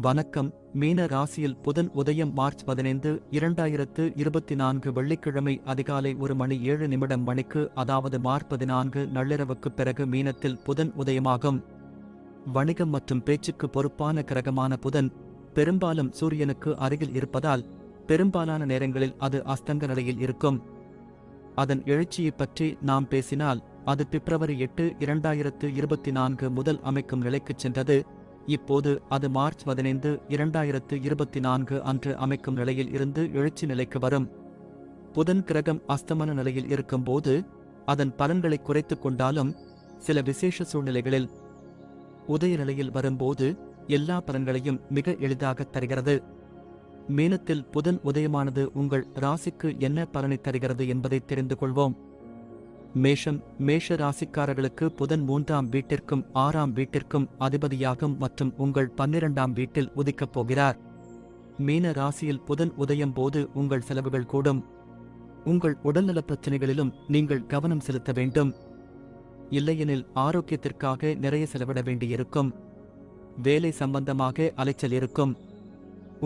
வணக்கம். மீன ராசியில் புதன் உதயம் மார்ச் 15, 2024 வெள்ளிக்கிழமை அதிகாலை 1:07 மணிக்கு, அதாவது மார்ச் 14 நள்ளிரவுக்குப் பிறகு மீனத்தில் புதன் உதயமாகும். வணிகம் மற்றும் பேச்சுக்கு பொறுப்பான கிரகமான புதன் பெரும்பாலும் சூரியனுக்கு அருகில் இருப்பதால் பெரும்பாலான நேரங்களில் அது அஸ்தங்க நிலையில் இருக்கும். அதன் எழுச்சியைப் பற்றி நாம் பேசினால், அது பிப்ரவரி 8, 2024 முதல் அமைக்கும் நிலைக்குச் சென்றது. இப்போது அது மார்ச் 15, 2024 அன்று அமைக்கும் நிலையில் இருந்து எழுச்சி நிலைக்கு வரும். புதன் கிரகம் அஸ்தமன நிலையில் இருக்கும்போது அதன் பலன்களை குறைத்துக் கொண்டாலும், சில விசேஷ சூழ்நிலைகளில் உதய நிலையில் வரும்போது எல்லா பலன்களையும் மிக எளிதாக தருகிறது. மீனத்தில் புதன் உதயமானது உங்கள் ராசிக்கு என்ன பலனை தருகிறது என்பதை தெரிந்து கொள்வோம். மேஷ ராசிக்காரர்களுக்கு புதன் 3ஆம் வீட்டிற்கும் 6ஆம் வீட்டிற்கும் அதிபதியாகும் மற்றும் உங்கள் 12ஆம் வீட்டில் உதிக்கப் போகிறார். மீன ராசியில் புதன் உதயம் போது உங்கள் செலவுகள் கூடும். உங்கள் உடல்நலப் பிரச்சினைகளிலும் நீங்கள் கவனம் செலுத்த வேண்டும். இல்லையெனில் ஆரோக்கியத்திற்காக நிறைய செலவிட வேண்டியிருக்கும். வேலை சம்பந்தமாக அலைச்சல் இருக்கும்.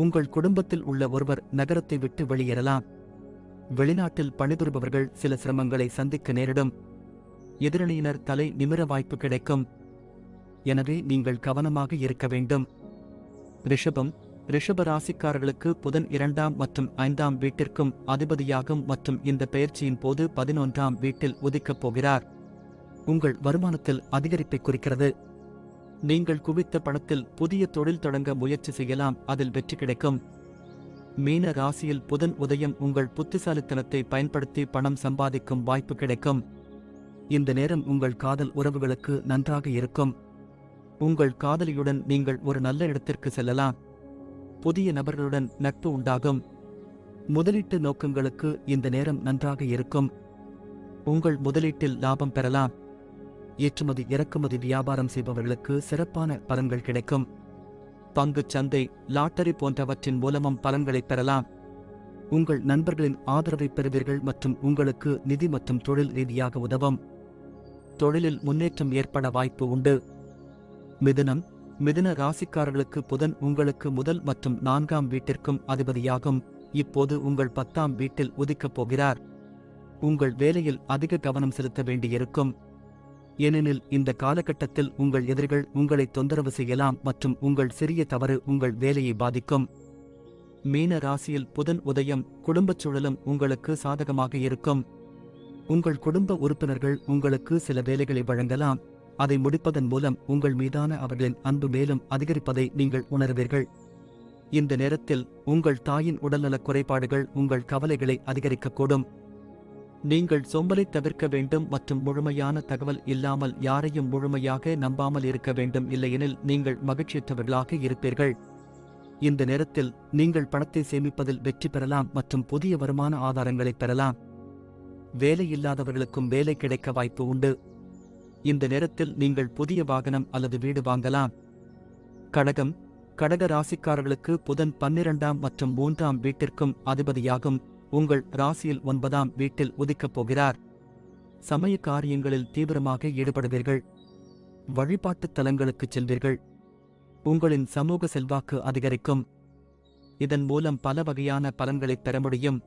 உங்கள் குடும்பத்தில் உள்ள ஒருவர் நகரத்தை விட்டு வெளியேறலாம். வெளிநாட்டில் பணிபுரிபவர்கள் சில சிரமங்களை சந்திக்க நேரிடும். எதிரணியினர் தலை நிமிர வாய்ப்பு கிடைக்கும். எனவே நீங்கள் கவனமாக இருக்க வேண்டும். ரிஷப ராசிக்காரர்களுக்கு புதன் 2ஆம் மற்றும் 5ஆம் வீட்டிற்கும் அதிபதியாகும் மற்றும் இந்த பெயர்ச்சியின் போது 11ஆம் வீட்டில் உதிக்கப் போகிறார். உங்கள் வருமானத்தில் அதிகரிப்பை குறிக்கிறது. நீங்கள் குவித்த பணத்தில் புதிய தொழில் தொடங்க முயற்சி செய்யலாம், அதில் வெற்றி கிடைக்கும். மீன ராசியில் புதன் உதயம் உங்கள் புத்திசாலித்தனத்தை பயன்படுத்தி பணம் சம்பாதிக்கும் வாய்ப்பு கிடைக்கும். இந்த நேரம் உங்கள் காதல் உறவுகளுக்கு நன்றாக இருக்கும். உங்கள் காதலியுடன் நீங்கள் ஒரு நல்ல இடத்திற்கு செல்லலாம். புதிய நபர்களுடன் நட்பு உண்டாகும். முதலீட்டு நோக்கங்களுக்கு இந்த நேரம் நன்றாக இருக்கும். உங்கள் முதலீட்டில் லாபம் பெறலாம். ஏற்றுமதி இறக்குமதி வியாபாரம் செய்பவர்களுக்கு சிறப்பான பலன்கள் கிடைக்கும். பங்குச் சந்தை, லாட்டரி போன்றவற்றின் மூலமும் பலன்களைப் பெறலாம். உங்கள் நண்பர்களின் ஆதரவை பெறுவீர்கள் மற்றும் உங்களுக்கு நிதி மற்றும் தொழில் ரீதியாக உதவும். தொழிலில் முன்னேற்றம் ஏற்பட வாய்ப்பு உண்டு. மிதுன ராசிக்காரர்களுக்கு புதன் உங்களுக்கு முதல் மற்றும் 4ஆம் வீட்டிற்கும் அதிபதியாகும். இப்போது உங்கள் 10ஆம் வீட்டில் உதிக்கப் போகிறார். உங்கள் வேலையில் அதிக கவனம் செலுத்த வேண்டியிருக்கும். ஏனெனில் இந்த காலகட்டத்தில் உங்கள் எதிரிகள் உங்களை தொந்தரவு செய்யலாம் மற்றும் உங்கள் சிறிய தவறு உங்கள் வேலையை பாதிக்கும். மீன ராசியில் புதன் உதயம் குடும்பச் சூழலும் உங்களுக்கு சாதகமாக இருக்கும். உங்கள் குடும்ப உறுப்பினர்கள் உங்களுக்கு சில வேலைகளை வழங்கலாம். அதை முடிப்பதன் மூலம் உங்கள் மீதான அவர்களின் அன்பு மேலும் அதிகரிப்பதை நீங்கள் உணர்வீர்கள். இந்த நேரத்தில் உங்கள் தாயின் உடல்நலக் குறைபாடுகள் உங்கள் கவலைகளை அதிகரிக்கக்கூடும். நீங்கள் சோம்பலை தவிர்க்க வேண்டும் மற்றும் முழுமையான தகவல் இல்லாமல் யாரையும் முழுமையாக நம்பாமல் இருக்க வேண்டும், இல்லையெனில் நீங்கள் மகிழ்ச்சியற்றவர்களாக இருப்பீர்கள். இந்த நேரத்தில் நீங்கள் பணத்தை சேமிப்பதில் வெற்றி பெறலாம் மற்றும் புதிய வருமான ஆதாரங்களை பெறலாம். வேலை இல்லாதவர்களுக்கும் வேலை கிடைக்க வாய்ப்பு உண்டு. இந்த நேரத்தில் நீங்கள் புதிய வாகனம் அல்லது வீடு வாங்கலாம். கடக ராசிக்காரர்களுக்கு புதன் 12ஆம் மற்றும் 3ஆம் வீட்டிற்கும் அதிபதியாகும். உங்கள் ராசியில் 9ஆம் வீட்டில் உதிக்கப் போகிறார். சமய காரியங்களில் தீவிரமாக ஈடுபடுவீர்கள். வழிபாட்டுத் தலங்களுக்குச் செல்வீர்கள். உங்களின் சமூக செல்வாக்கு அதிகரிக்கும். இதன் மூலம் பல வகையான பலன்களைப் பெற முடியும்.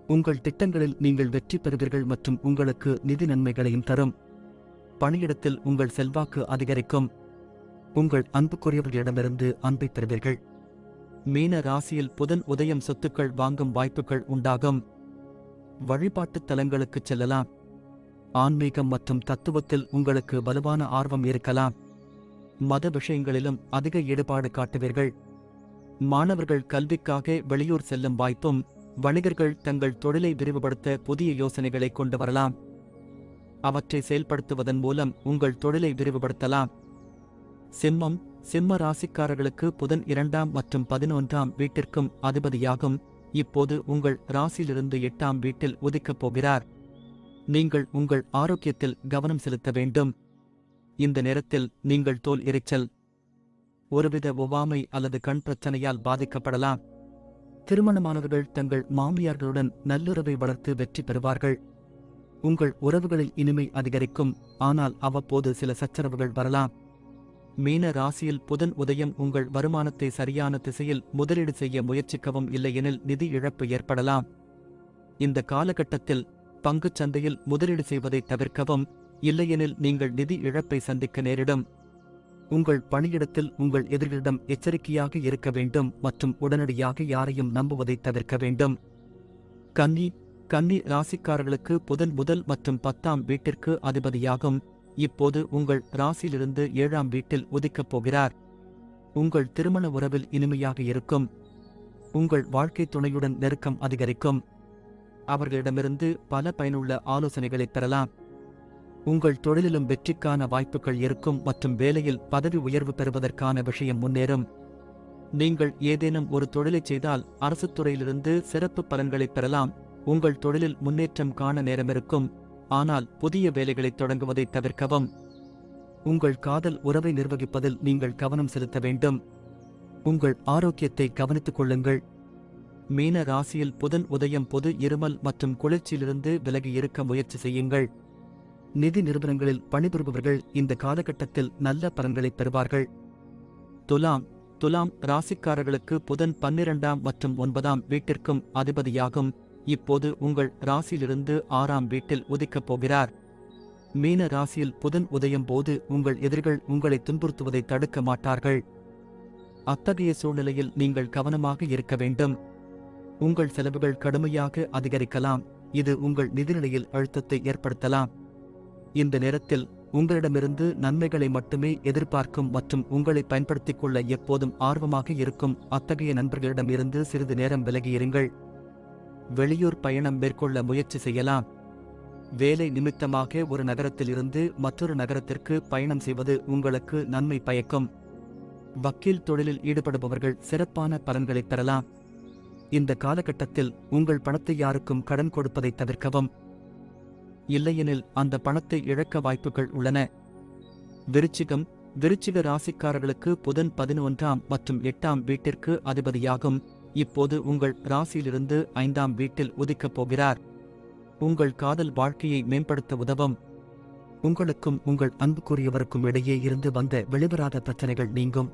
உங்கள் திட்டங்களில் நீங்கள் வெற்றி பெறுவீர்கள் மற்றும் உங்களுக்கு நிதி நன்மைகளையும் தரும். பணியிடத்தில் உங்கள் செல்வாக்கு அதிகரிக்கும். உங்கள் அன்புக்குரியவர்களிடமிருந்து அன்பை பெறுவீர்கள். மீன ராசியில் புதன் உதயம் சொத்துக்கள் வாங்கும் வாய்ப்புகள் உண்டாகும். வழிபாட்டுத் தலங்களுக்குச் செல்லலாம். ஆன்மீகம் மற்றும் தத்துவத்தில் உங்களுக்கு வலுவான ஆர்வம் இருக்கலாம். மத விஷயங்களிலும் அதிக ஈடுபாடு காட்டுவீர்கள். மாணவர்கள் கல்விக்காக வெளியூர் செல்லும் வாய்ப்பும், வணிகர்கள் தங்கள் தொழிலை விரிவுபடுத்த புதிய யோசனைகளை கொண்டு வரலாம். அவற்றை செயல்படுத்துவதன் மூலம் உங்கள் தொழிலை விரிவுபடுத்தலாம். சிம்ம ராசிக்காரர்களுக்கு புதன் 2ஆம் மற்றும் 11ஆம் வீட்டிற்கும் அதிபதியாகும். இப்போது உங்கள் ராசியிலிருந்து 8ஆம் வீட்டில் உதிக்கப் போகிறார். நீங்கள் உங்கள் ஆரோக்கியத்தில் கவனம் செலுத்த வேண்டும். இந்த நேரத்தில் நீங்கள் தோல் எரிச்சல், ஒருவித ஒவ்வாமை அல்லது கண் பிரச்சனையால் பாதிக்கப்படலாம். திருமணமானவர்கள் தங்கள் மாமியார்களுடன் நல்லுறவை வளர்த்து வெற்றி பெறுவார்கள். உங்கள் உறவுகளில் இனிமை அதிகரிக்கும், ஆனால் அவ்வப்போது சில சச்சரவுகள் வரலாம். மீன ராசியில் புதன் உதயம் உங்கள் வருமானத்தை சரியான திசையில் முதலீடு செய்ய முயற்சிக்கவும், இல்லையெனில் நிதி இழப்பு ஏற்படலாம். இந்த காலகட்டத்தில் பங்குச் சந்தையில் முதலீடு செய்வதை தவிர்க்கவும், இல்லையெனில் நீங்கள் நிதி இழப்பை சந்திக்க நேரிடும். உங்கள் பணியிடத்தில் உங்கள் எதிரிகளிடம் எச்சரிக்கையாக இருக்க வேண்டும் மற்றும் உடனடியாக யாரையும் நம்புவதை தவிர்க்க வேண்டும். கன்னி ராசிக்காரர்களுக்கு புதன் முதல் மற்றும் 10ஆம் வீட்டிற்கு அதிபதியாகும். இப்போது உங்கள் ராசியிலிருந்து 7ஆம் வீட்டில் உதிக்கப் போகிறார். உங்கள் திருமண உறவில் இனிமையாக இருக்கும். உங்கள் வாழ்க்கை துணையுடன் நெருக்கம் அதிகரிக்கும். அவர்களிடமிருந்து பல பயனுள்ள ஆலோசனைகளை பெறலாம். உங்கள் தொழிலிலும் வெற்றிக்கான வாய்ப்புகள் இருக்கும் மற்றும் வேலையில் பதவி உயர்வு பெறுவதற்கான விஷயம் முன்னேறும். நீங்கள் ஏதேனும் ஒரு தொழிலைச் செய்தால் அரசுத் துறையிலிருந்து சிறப்பு பலன்களை பெறலாம். உங்கள் தொழிலில் முன்னேற்றம் காண நேரமிருக்கும். ஆனால் புதிய வேலைகளை தொடங்குவதை தவிர்க்கவும். உங்கள் காதல் உறவை நிர்வகிப்பதில் நீங்கள் கவனம் செலுத்த வேண்டும். உங்கள் ஆரோக்கியத்தை கவனித்துக் கொள்ளுங்கள். மீன ராசியில் புதன் உதயம் பொது இருமல் மற்றும் குளிர்ச்சியிலிருந்து விலகி இருக்க முயற்சி செய்யுங்கள். நிதி நிறுவனங்களில் பணிபுரிபவர்கள் இந்த காலகட்டத்தில் நல்ல பலன்களை பெறுவார்கள். துலாம் ராசிக்காரர்களுக்கு புதன் 12ஆம் மற்றும் 9ஆம் வீட்டிற்கும் அதிபதியாகும். இப்போது உங்கள் ராசியிலிருந்து 6ஆம் வீட்டில் உதிக்கப் போகிறார். மீன ராசியில் புதன் உதயம் போது உங்கள் எதிரிகள் உங்களை துன்புறுத்துவதை தடுக்க மாட்டார்கள். அத்தகைய சூழ்நிலையில் நீங்கள் கவனமாக இருக்க வேண்டும். உங்கள் செலவுகள் கடுமையாக அதிகரிக்கலாம். இது உங்கள் நிதிநிலையில் அழுத்தத்தை ஏற்படுத்தலாம். இந்த நேரத்தில் உங்களிடமிருந்து நன்மைகளை மட்டுமே எதிர்பார்க்கும் மற்றும் உங்களை பயன்படுத்திக் கொள்ள எப்போதும் ஆர்வமாக இருக்கும் அத்தகைய நண்பர்களிடமிருந்து சிறிது நேரம் விலகியிருங்கள். வெளியூர் பயணம் மேற்கொள்ள முயற்சி செய்யலாம். வேலை நிமித்தமாக ஒரு நகரத்தில் இருந்து மற்றொரு நகரத்திற்கு பயணம் செய்வது உங்களுக்கு நன்மை பயக்கும். வக்கீல் தொழிலில் ஈடுபடுபவர்கள் சிறப்பான பலன்களை பெறலாம். இந்த காலகட்டத்தில் உங்கள் பணத்தை யாருக்கும் கடன் கொடுப்பதை தவிர்க்கவும். இல்லையெனில் அந்த பணத்தை இழக்க வாய்ப்புகள் உள்ளன. விருச்சிக ராசிக்காரர்களுக்கு புதன் 11ஆம் மற்றும் 8ஆம் வீட்டிற்கு அதிபதியாகும். இப்போது உங்கள் ராசியிலிருந்து 5ஆம் வீட்டில் உதிக்கப் போகிறார். உங்கள் காதல் வாழ்க்கையை மேம்படுத்த உதவும். உங்களுக்கும் உங்கள் அன்புக்குரியவருக்கும் இடையே இருந்து வந்த வெளிவராத பிரச்சனைகள் நீங்கும்.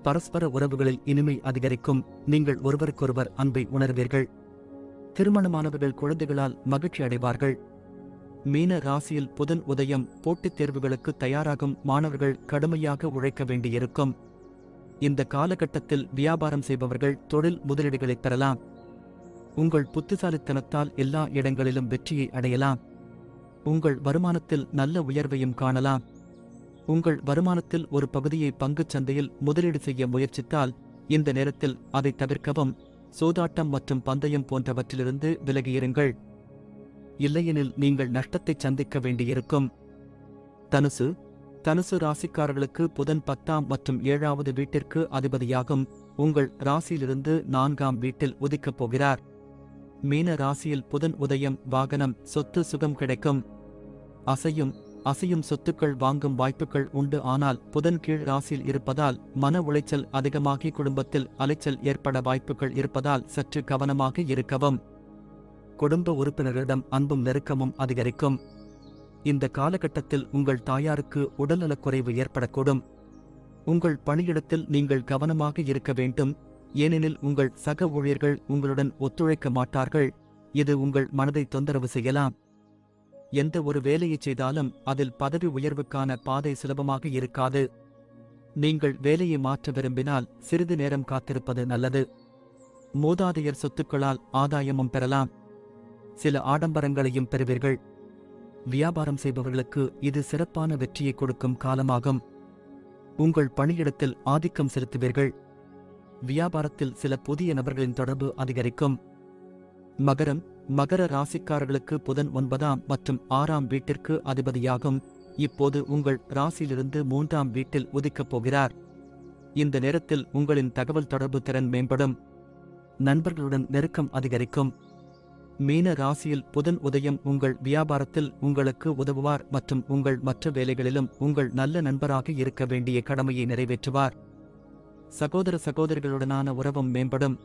பரஸ்பர உறவுகளில் இனிமை அதிகரிக்கும். நீங்கள் ஒருவருக்கொருவர் அன்பை உணர்வீர்கள். திருமணமானவர்கள் குழந்தைகளால் மகிழ்ச்சி அடைவார்கள். மீன ராசியில் புதன் உதயம் போட்டித் தேர்வுகளுக்கு தயாராகும் மாணவர்கள் கடுமையாக உழைக்க வேண்டியிருக்கும். இந்த காலகட்டத்தில் வியாபாரம் செய்பவர்கள் தொழில் முதலீடுகளை பெறலாம். உங்கள் புத்திசாலித்தனத்தால் எல்லா இடங்களிலும் வெற்றியை அடையலாம். உங்கள் வருமானத்தில் நல்ல உயர்வையும் காணலாம். உங்கள் வருமானத்தில் ஒரு பகுதியை பங்குச் சந்தையில் முதலீடு செய்ய முயற்சித்தால் இந்த நேரத்தில் அதை தவிர்க்கவும். சூதாட்டம் மற்றும் பந்தயம் போன்றவற்றிலிருந்து விலகியிருங்கள். இல்லையெனில் நீங்கள் நஷ்டத்தை சந்திக்க வேண்டியிருக்கும். தனுசு ராசிக்காரர்களுக்கு புதன் 10ஆம் மற்றும் 7வது வீட்டிற்கு அதிபதியாகும். உங்கள் ராசியிலிருந்து 4ஆம் வீட்டில் உதிக்கப் போகிறார். மீன ராசியில் புதன் உதயம் வாகனம், சொத்து, சுகம் கிடைக்கும். அசையும் சொத்துக்கள் வாங்கும் வாய்ப்புகள் உண்டு. ஆனால் புதன் கீழ் ராசியில் இருப்பதால் மன உளைச்சல் அதிகமாகி குடும்பத்தில் அலைச்சல் ஏற்பட வாய்ப்புகள் இருப்பதால் சற்று கவனமாக இருக்கவும். குடும்ப உறுப்பினர்களிடம் அன்பும் நெருக்கமும் அதிகரிக்கும். இந்த காலகட்டத்தில் உங்கள் தாயாருக்கு உடல்நலக்குறைவு ஏற்படக்கூடும். உங்கள் பணியிடத்தில் நீங்கள் கவனமாக இருக்க வேண்டும். ஏனெனில் உங்கள் சக ஊழியர்கள் உங்களுடன் ஒத்துழைக்க மாட்டார்கள். இது உங்கள் மனதை தொந்தரவு செய்யலாம். எந்த ஒரு வேலையை செய்தாலும் அதில் பதவி உயர்வுக்கான பாதை சுலபமாக இருக்காது. நீங்கள் வேலையை மாற்ற விரும்பினால் சிறிது நேரம் காத்திருப்பது நல்லது. மூதாதையர் சொத்துக்களால் ஆதாயமும் பெறலாம். சில ஆடம்பரங்களையும் பெறுவீர்கள். வியாபாரம் செய்பவர்களுக்கு இது சிறப்பான வெற்றியை கொடுக்கும் காலமாகும். உங்கள் பணியிடத்தில் ஆதிக்கம் செலுத்துவீர்கள். வியாபாரத்தில் சில புதிய நபர்களின் தொடர்பு அதிகரிக்கும். மகர ராசிக்காரர்களுக்கு புதன் 9ஆம் மற்றும் 6ஆம் வீட்டிற்கு அதிபதியாகும். இப்போது உங்கள் ராசியிலிருந்து 3ஆம் வீட்டில் உதிக்கப் போகிறார். இந்த நேரத்தில் உங்களின் தகவல் தொடர்பு திறன் மேம்படும். நண்பர்களுடன் நெருக்கம் அதிகரிக்கும். மீன ராசியில் புதன் உதயம் உங்கள் வியாபாரத்தில் உங்களுக்கு உதவுவார் மற்றும் உங்கள் மற்ற வேலைகளிலும் உங்கள் நல்ல நண்பராக இருக்க வேண்டிய கடமையை நிறைவேற்றுவார். சகோதரர்களுடனான உறவும் மேம்படும்.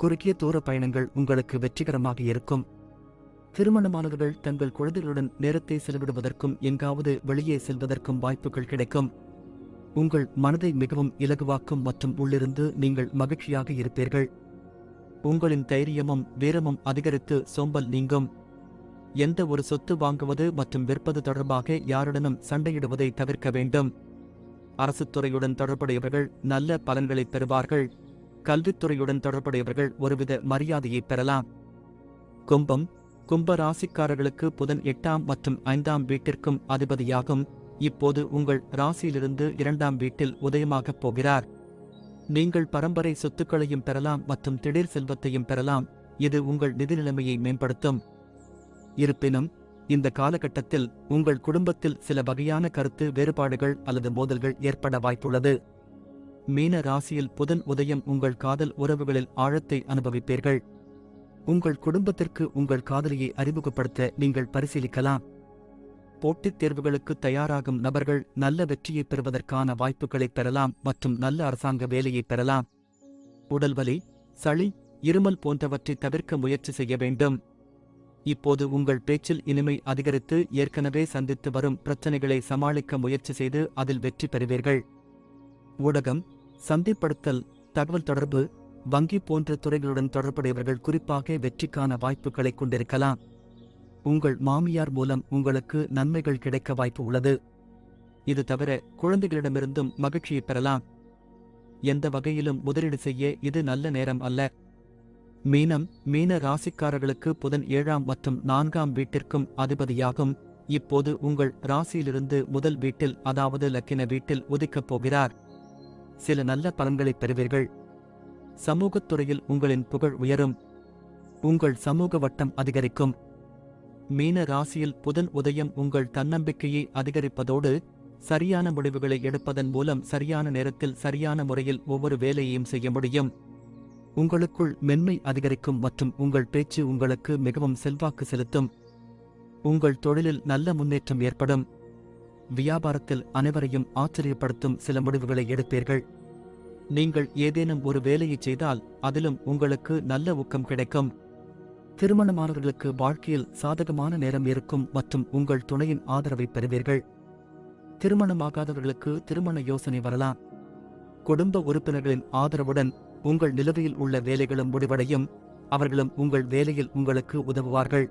குறுகிய தூர பயணங்கள் உங்களுக்கு வெற்றிகரமாக இருக்கும். திருமணமானவர்கள் தங்கள் குழந்தைகளுடன் நேரத்தை செலவிடுவதற்கும் எங்காவது வெளியே செல்வதற்கும் வாய்ப்புகள் கிடைக்கும். உங்கள் மனதை மிகவும் இலகுவாக்கும் மற்றும் உள்ளிருந்து நீங்கள் மகிழ்ச்சியாக இருப்பீர்கள். உங்களின் தைரியமும் வீரமும் அதிகரித்து சோம்பல் நீங்கும். எந்த ஒரு சொத்து வாங்குவது மற்றும் விற்பது தொடர்பாக யாருடனும் சண்டையிடுவதை தவிர்க்க வேண்டும். அரசுத் துறையுடன் தொடர்புடையவர்கள் நல்ல பலன்களை பெறுவார்கள். கல்வித்துறையுடன் தொடர்புடையவர்கள் ஒருவித மரியாதையை பெறலாம். கும்பம். கும்ப ராசிக்காரர்களுக்கு புதன் 8ஆம் மற்றும் 5ஆம் வீட்டிற்கும் அதிபதியாகும். இப்போது உங்கள் ராசியிலிருந்து 2ஆம் வீட்டில் உதயமாகப் போகிறார். நீங்கள் பரம்பரை சொத்துக்களையும் பெறலாம் மற்றும் திடீர் செல்வத்தையும் பெறலாம். இது உங்கள் நிதி நிலைமையை மேம்படுத்தும். இருப்பினும் இந்த காலகட்டத்தில் உங்கள் குடும்பத்தில் சில வகையான கருத்து வேறுபாடுகள் அல்லது மோதல்கள் ஏற்பட வாய்ப்புள்ளது. மீன ராசியில் புதன் உதயம் உங்கள் காதல் உறவுகளில் ஆழத்தை அனுபவிப்பீர்கள். உங்கள் குடும்பத்திற்கு உங்கள் காதலியை அறிமுகப்படுத்த நீங்கள் பரிசீலிக்கலாம். போட்டித் தேர்வுகளுக்கு தயாராகும் நபர்கள் நல்ல வெற்றியை பெறுவதற்கான வாய்ப்புகளை பெறலாம் மற்றும் நல்ல அரசாங்க வேலையை பெறலாம். உடல்வலி, சளி, இருமல் போன்றவற்றை தவிர்க்க முயற்சி செய்ய வேண்டும். இப்போது உங்கள் பேச்சில் இனிமை அதிகரித்து ஏற்கனவே சந்தித்து வரும் பிரச்சனைகளை சமாளிக்க முயற்சி செய்து அதில் வெற்றி பெறுவீர்கள். ஊடகம், சந்தைப்படுத்தல், தகவல் தொடர்பு, வங்கி போன்ற துறைகளுடன் தொடர்புடையவர்கள் குறிப்பாக வெற்றிக்கான வாய்ப்புகளை கொண்டிருக்கலாம். உங்கள் மாமியார் மூலம் உங்களுக்கு நன்மைகள் கிடைக்க வாய்ப்பு உள்ளது. இது தவிர குழந்தைகளிடமிருந்தும் மகிழ்ச்சியை பெறலாம். எந்த வகையிலும் முதலீடு செய்ய இது நல்ல நேரம் அல்ல. மீனம். மீன ராசிக்காரர்களுக்கு புதன் 7ஆம் மற்றும் 4ஆம் வீட்டிற்கும் அதிபதியாகும். இப்போது உங்கள் ராசியிலிருந்து முதல் வீட்டில் அதாவது லக்கின வீட்டில் உதிக்கப் போகிறார். சில நல்ல பலன்களை பெறுவீர்கள். சமூகத் துறையில் உங்களின் புகழ் உயரும். உங்கள் சமூக வட்டம் அதிகரிக்கும். மீன ராசியில் புதன் உதயம் உங்கள் தன்னம்பிக்கையை அதிகரிப்பதோடு சரியான முடிவுகளை எடுப்பதன் மூலம் சரியான நேரத்தில் சரியான முறையில் ஒவ்வொரு வேலையையும் செய்ய முடியும். உங்களுக்குள் மென்மை அதிகரிக்கும் மற்றும் உங்கள் பேச்சு உங்களுக்கு மிகவும் செல்வாக்கு செலுத்தும். உங்கள் தொழிலில் நல்ல முன்னேற்றம் ஏற்படும். வியாபாரத்தில் அனைவரையும் ஆச்சரியப்படுத்தும் சில முடிவுகளை எடுப்பீர்கள். நீங்கள் ஏதேனும் ஒரு வேலையை செய்தால் அதிலும் உங்களுக்கு நல்ல ஊக்கம் கிடைக்கும். திருமணமானவர்களுக்கு வாழ்க்கையில் சாதகமான நேரம் இருக்கும் மற்றும் உங்கள் துணையின் ஆதரவை பெறுவீர்கள். திருமணமாகாதவர்களுக்கு திருமண யோசனை வரலாம். குடும்ப உறுப்பினர்களின் ஆதரவுடன் உங்கள் நிலுவையில் உள்ள வேலைகளும் முடிவடையும். அவர்களும் உங்கள் வேலையில் உங்களுக்கு உதவுவார்கள்.